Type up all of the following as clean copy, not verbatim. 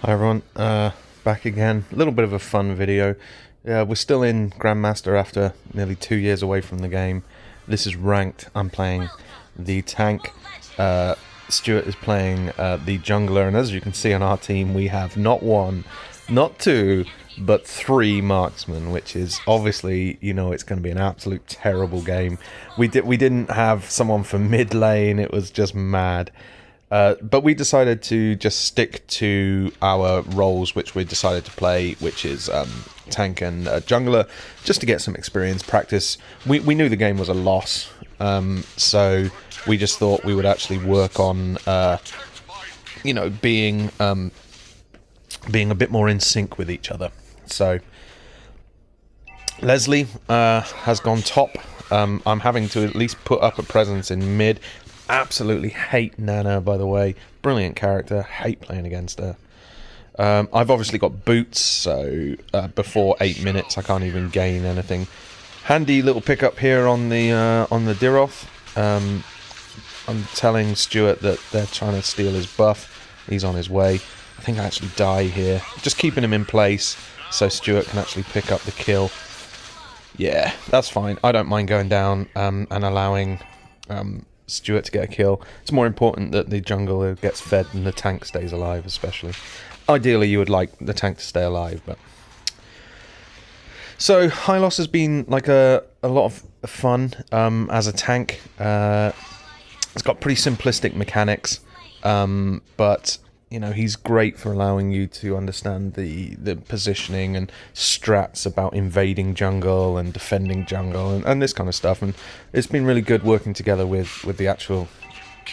Hi everyone, back again. A little bit of a fun video. We're still in Grandmaster after nearly 2 years away from the game. This is ranked. I'm playing the tank. Stuart is playing the jungler, and as you can see on our team, we have not one, not two, but three marksmen, which is obviously, it's going to be an absolute terrible game. We didn't have someone for mid lane. It was just mad. But we decided to just stick to our roles, which we decided to play, which is tank and jungler, just to get some experience, practice. We knew the game was a loss, so we just thought we would actually work on, being a bit more in sync with each other. So Leslie has gone top. I'm having to at least put up a presence in mid. Absolutely hate Nana, by the way. Brilliant character. Hate playing against her. I've obviously got boots, so before 8 minutes I can't even gain anything. Handy little pickup here on the Diroth. I'm telling Stuart that they're trying to steal his buff. He's on his way. I think I actually die here. Just keeping him in place so Stuart can actually pick up the kill. Yeah, that's fine. I don't mind going down and allowing Stuart to get a kill. It's more important that the jungler gets fed and the tank stays alive, especially. Ideally, you would like the tank to stay alive, but... So, Hylos has been like a lot of fun as a tank. It's got pretty simplistic mechanics, but... he's great for allowing you to understand the positioning and strats about invading jungle and defending jungle and this kind of stuff. And it's been really good working together with the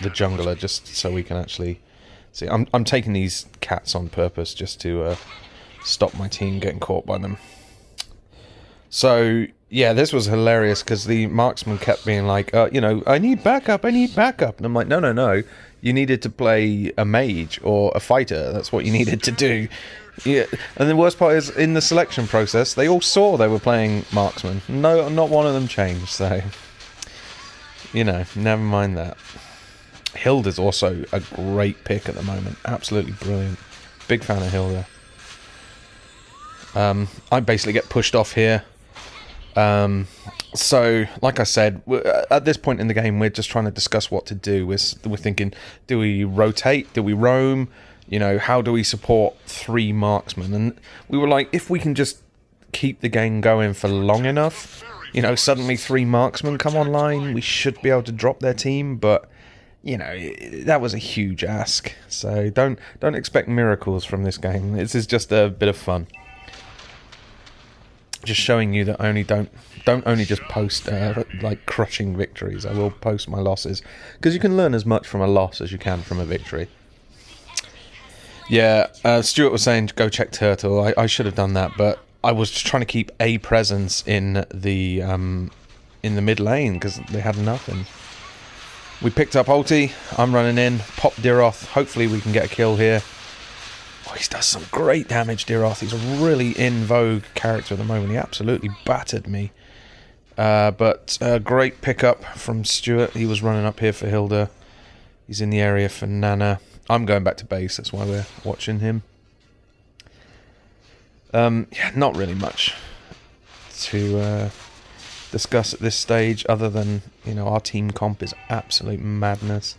jungler, just so we can actually see. I'm taking these cats on purpose just to stop my team getting caught by them. So yeah, this was hilarious because the marksman kept being like, I need backup. And I'm like, no. You needed to play a mage or a fighter. That's what you needed to do. Yeah. And the worst part is, in the selection process, they all saw they were playing marksman. No, not one of them changed. So, never mind that. Hilda's also a great pick at the moment. Absolutely brilliant. Big fan of Hilda. I basically get pushed off here. So, like I said, at this point in the game, we're just trying to discuss what to do. We're thinking, do we rotate? Do we roam? How do we support three marksmen? And we were like, if we can just keep the game going for long enough, suddenly three marksmen come online, we should be able to drop their team. But, that was a huge ask. So don't expect miracles from this game. This is just a bit of fun. Just showing you that don't only just post like crushing victories. I will post my losses, because you can learn as much from a loss as you can from a victory. Yeah, Stuart was saying go check Turtle. I should have done that, but I was just trying to keep a presence in the mid lane because they had nothing. We picked up ulti. I'm running in. Pop Diroth. Hopefully we can get a kill here. Oh, he does some great damage, Diroth. He's a really in vogue character at the moment. He absolutely battered me. But great pickup from Stuart. He was running up here for Hilda. He's in the area for Nana. I'm going back to base. That's why we're watching him. Yeah, not really much to discuss at this stage, other than, our team comp is absolute madness.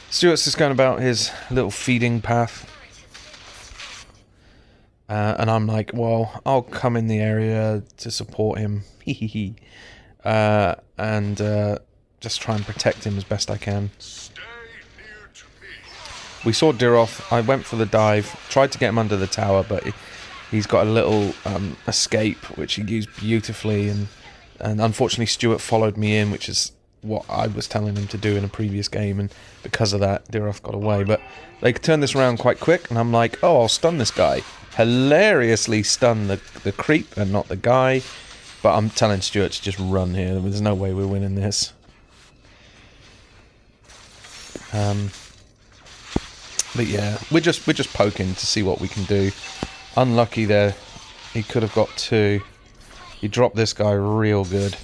Stuart's just going about his little feeding path. And I'm like, well, I'll come in the area to support him. And just try and protect him as best I can. We saw Diroth. I went for the dive. Tried to get him under the tower, but he's got a little escape, which he used beautifully. And unfortunately, Stuart followed me in, which is what I was telling him to do in a previous game, and because of that, Diroth got away. But they turned this around quite quick, and I'm like, oh, I'll stun this guy. Hilariously stun the creep and not the guy. But I'm telling Stuart to just run here. There's no way we're winning this. But yeah, we're just poking to see what we can do. Unlucky there. He could have got two. He dropped this guy real good.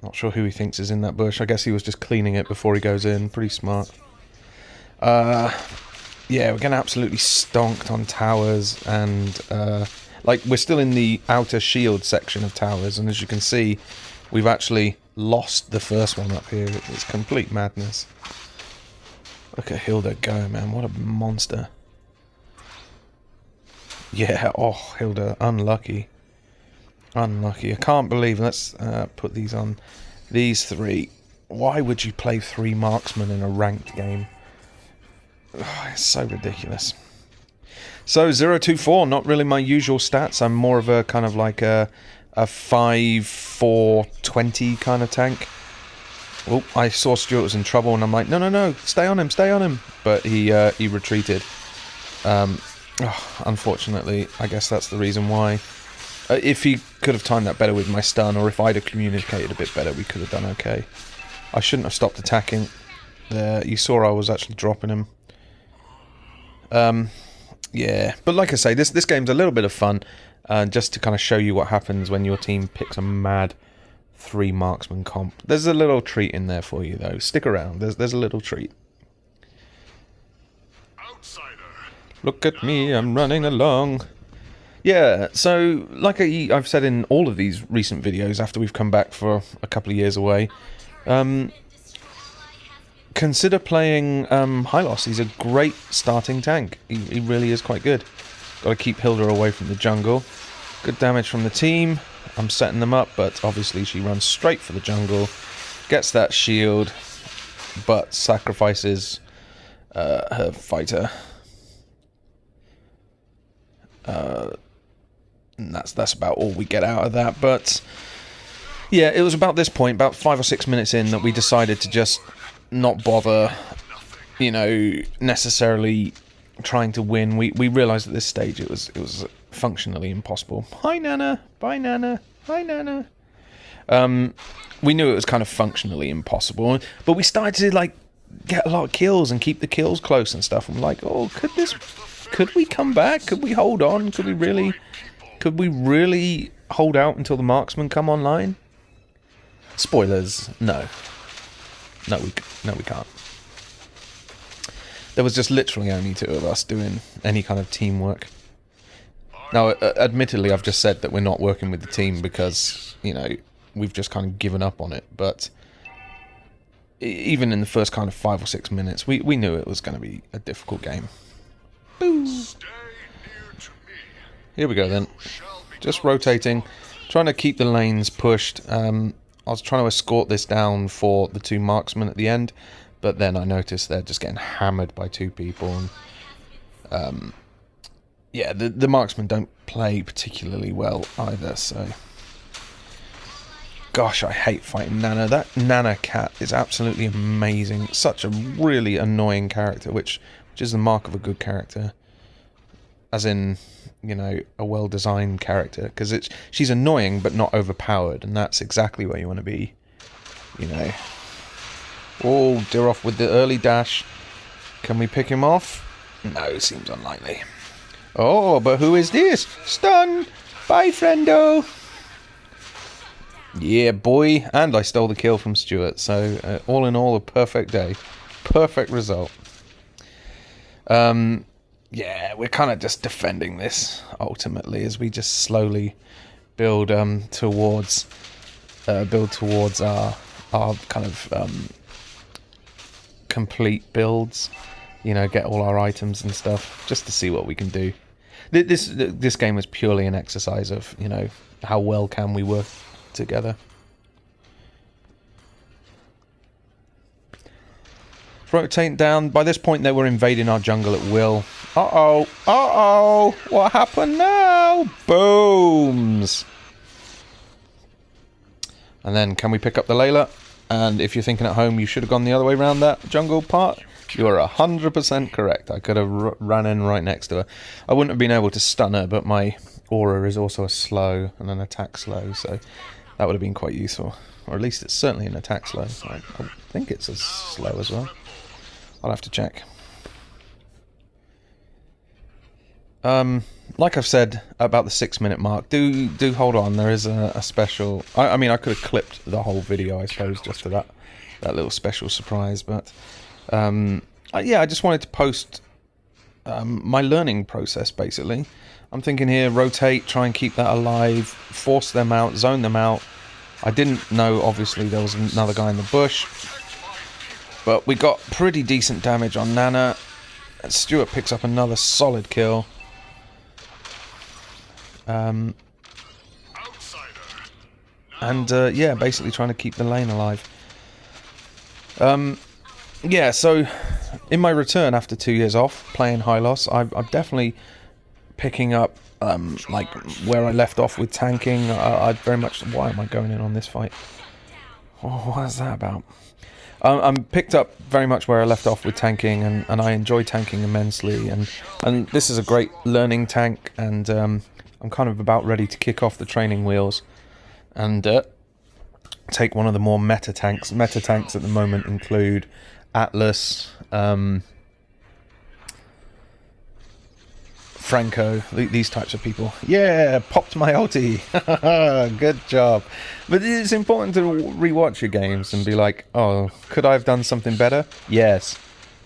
Not sure who he thinks is in that bush. I guess he was just cleaning it before he goes in. Pretty smart. Yeah, we're getting absolutely stonked on towers, and like, we're still in the outer shield section of towers, and as you can see, we've actually lost the first one up here. It's complete madness. Look at Hilda go, man. What a monster. Yeah, oh, Hilda, unlucky. Unlucky. I can't believe, let's put these on. These three. Why would you play 3 marksmen in a ranked game? Oh, it's so ridiculous. So 0-2-4, not really my usual stats. I'm more of a kind of like a 5-4-20 kind of tank. Oh, I saw Stuart was in trouble, and I'm like, no, stay on him. But he retreated. Unfortunately, I guess that's the reason why. If he could have timed that better with my stun, or if I'd have communicated a bit better, we could have done okay. I shouldn't have stopped attacking. You saw I was actually dropping him. Yeah, but like I say, this game's a little bit of fun, just to kind of show you what happens when your team picks a mad 3 marksman comp. There's a little treat in there for you, though. Stick around. There's a little treat. Look at me, I'm running along. Yeah, so like I've said in all of these recent videos after we've come back for a couple of years away, consider playing Hylos. He's a great starting tank. He really is quite good. Got to keep Hilda away from the jungle. Good damage from the team. I'm setting them up, but obviously she runs straight for the jungle, gets that shield, but sacrifices her fighter. And that's about all we get out of that. But yeah, it was about this point, about 5 or 6 minutes in, that we decided to just not bother, necessarily trying to win. We realised at this stage it was functionally impossible. Hi Nana, bye Nana, hi Nana. We knew it was kind of functionally impossible, but we started to like get a lot of kills and keep the kills close and stuff. I'm like, oh, could we come back? Could we hold on? Could we really hold out until the marksmen come online? Spoilers, no. No, we can't. There was just literally only 2 of us doing any kind of teamwork. Now, admittedly, I've just said that we're not working with the team because, we've just kind of given up on it. But even in the first kind of 5 or 6 minutes, we knew it was going to be a difficult game. Boo! Here we go then. Just rotating, trying to keep the lanes pushed. I was trying to escort this down for the 2 marksmen at the end, but then I noticed they're just getting hammered by 2 people. And, yeah, the marksmen don't play particularly well either, so... Gosh, I hate fighting Nana. That Nana cat is absolutely amazing. Such a really annoying character, which is the mark of a good character. As in, a well-designed character. Because she's annoying, but not overpowered. And that's exactly where you want to be. Oh, dear off with the early dash. Can we pick him off? No, seems unlikely. Oh, but who is this? Stun! Bye, friendo! Yeah, boy. And I stole the kill from Stuart. So, all in all, a perfect day. Perfect result. Yeah, we're kind of just defending this, ultimately, as we just slowly build towards our kind of complete builds. Get all our items and stuff, just to see what we can do. This game was purely an exercise of, how well can we work together. Rotate down. By this point, they were invading our jungle at will. Uh-oh. What happened now? Booms. And then, can we pick up the Layla? And if you're thinking at home, you should have gone the other way around that jungle part. You are 100% correct. I could have ran in right next to her. I wouldn't have been able to stun her, but my aura is also a slow and an attack slow, so that would have been quite useful. Or at least it's certainly an attack slow. I think it's as slow as well. I'll have to check. Like I've said about the 6-minute mark, do hold on. There is a special. I mean, I could have clipped the whole video, I suppose, just for that little special surprise. But yeah, I just wanted to post my learning process, basically. I'm thinking here, rotate, try and keep that alive, force them out, zone them out. I didn't know, obviously, there was another guy in the bush. But we got pretty decent damage on Nana. And Stuart picks up another solid kill. And, yeah, basically trying to keep the lane alive. Yeah, so in my return after 2 years off playing High Loss, I'm definitely picking up like where I left off with tanking. I very much. Why am I going in on this fight? Oh, what is that about? I'm picked up very much where I left off with tanking, and I enjoy tanking immensely. And this is a great learning tank, and I'm kind of about ready to kick off the training wheels and take one of the more meta tanks. Meta tanks at the moment include Atlas, Franco, these types of people. Yeah, popped my ulti. Good job. But it's important to rewatch your games and be like, oh, could I have done something better? Yes.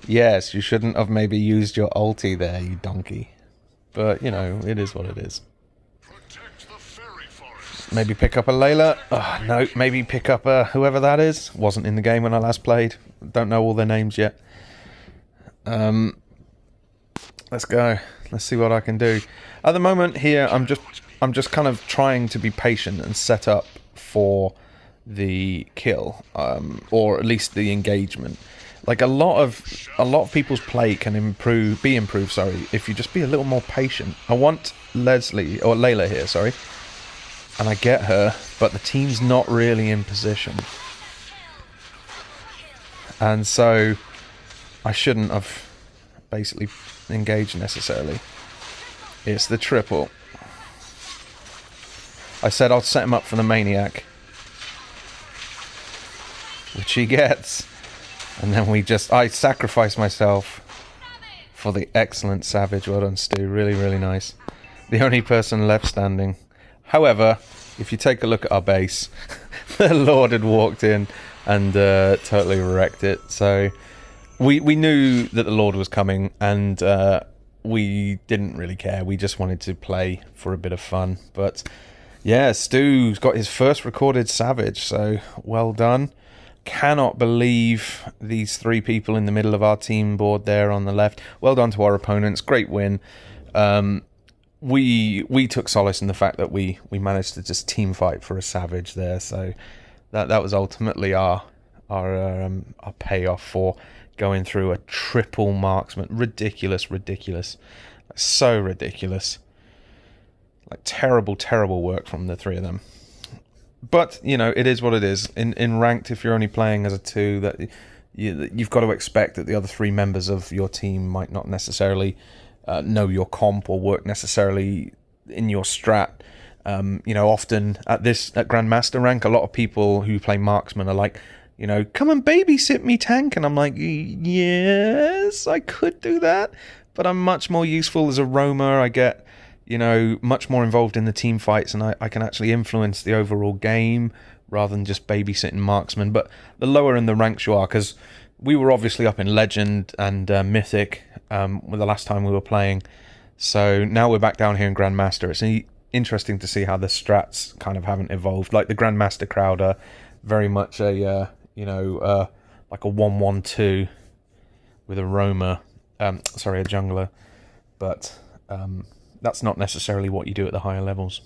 Yes, you shouldn't have maybe used your ulti there, you donkey. But, you know, it is what it is. Maybe pick up a Layla. Oh, no, maybe pick up whoever that is. Wasn't in the game when I last played. Don't know all their names yet. Let's go. Let's see what I can do. At the moment here, I'm just kind of trying to be patient and set up for the kill, or at least the engagement. Like a lot of people's play can be improved. Sorry, if you just be a little more patient. I want Layla here. Sorry. And I get her, but the team's not really in position. And so I shouldn't have basically engaged necessarily. It's the triple. I said I'll set him up for the maniac, which he gets. And then I sacrifice myself for the excellent Savage. Well done, Stu. Really, really nice. The only person left standing. However, if you take a look at our base, the Lord had walked in and totally wrecked it. So we knew that the Lord was coming, and we didn't really care. We just wanted to play for a bit of fun. But yeah, Stu's got his first recorded Savage, so well done. Cannot believe these three people in the middle of our team board there on the left. Well done to our opponents. Great win. We took solace in the fact that we managed to just team fight for a Savage there, so that was ultimately our payoff for going through a triple marksman. Ridiculous, so ridiculous. Like terrible work from the three of them. But you know, it is what it is. In ranked, if you're only playing as a 2, that you've got to expect that the other 3 members of your team might not necessarily know your comp or work necessarily in your strat. You know, often at Grandmaster rank, a lot of people who play marksman are like, you know, come and babysit me, tank. And I'm like, yes, I could do that, but I'm much more useful as a roamer. I get, you know, much more involved in the team fights, and I can actually influence the overall game rather than just babysitting marksman. But the lower in the ranks you are, because we were obviously up in Legend and Mythic with the last time we were playing. So now we're back down here in Grandmaster. It's interesting to see how the strats kind of haven't evolved. Like the Grandmaster crowd are very much a, like a 1-1-2 with a roamer. A jungler. But that's not necessarily what you do at the higher levels.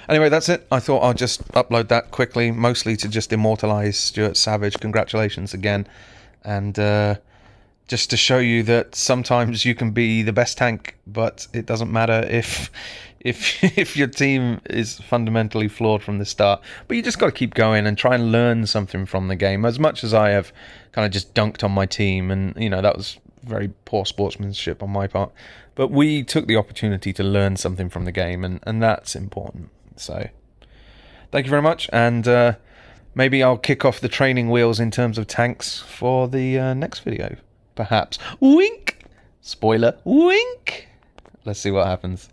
Anyway, that's it. I thought I'll just upload that quickly, mostly to just immortalize Stuart Savage. Congratulations again. And just to show you that sometimes you can be the best tank, but it doesn't matter if your team is fundamentally flawed from the start. But you just got to keep going and try and learn something from the game. As much as I have kind of just dunked on my team, and you know, that was very poor sportsmanship on my part. But we took the opportunity to learn something from the game, and that's important. So, thank you very much, and maybe I'll kick off the training wheels in terms of tanks for the next video, perhaps. Wink! Spoiler, wink! Let's see what happens.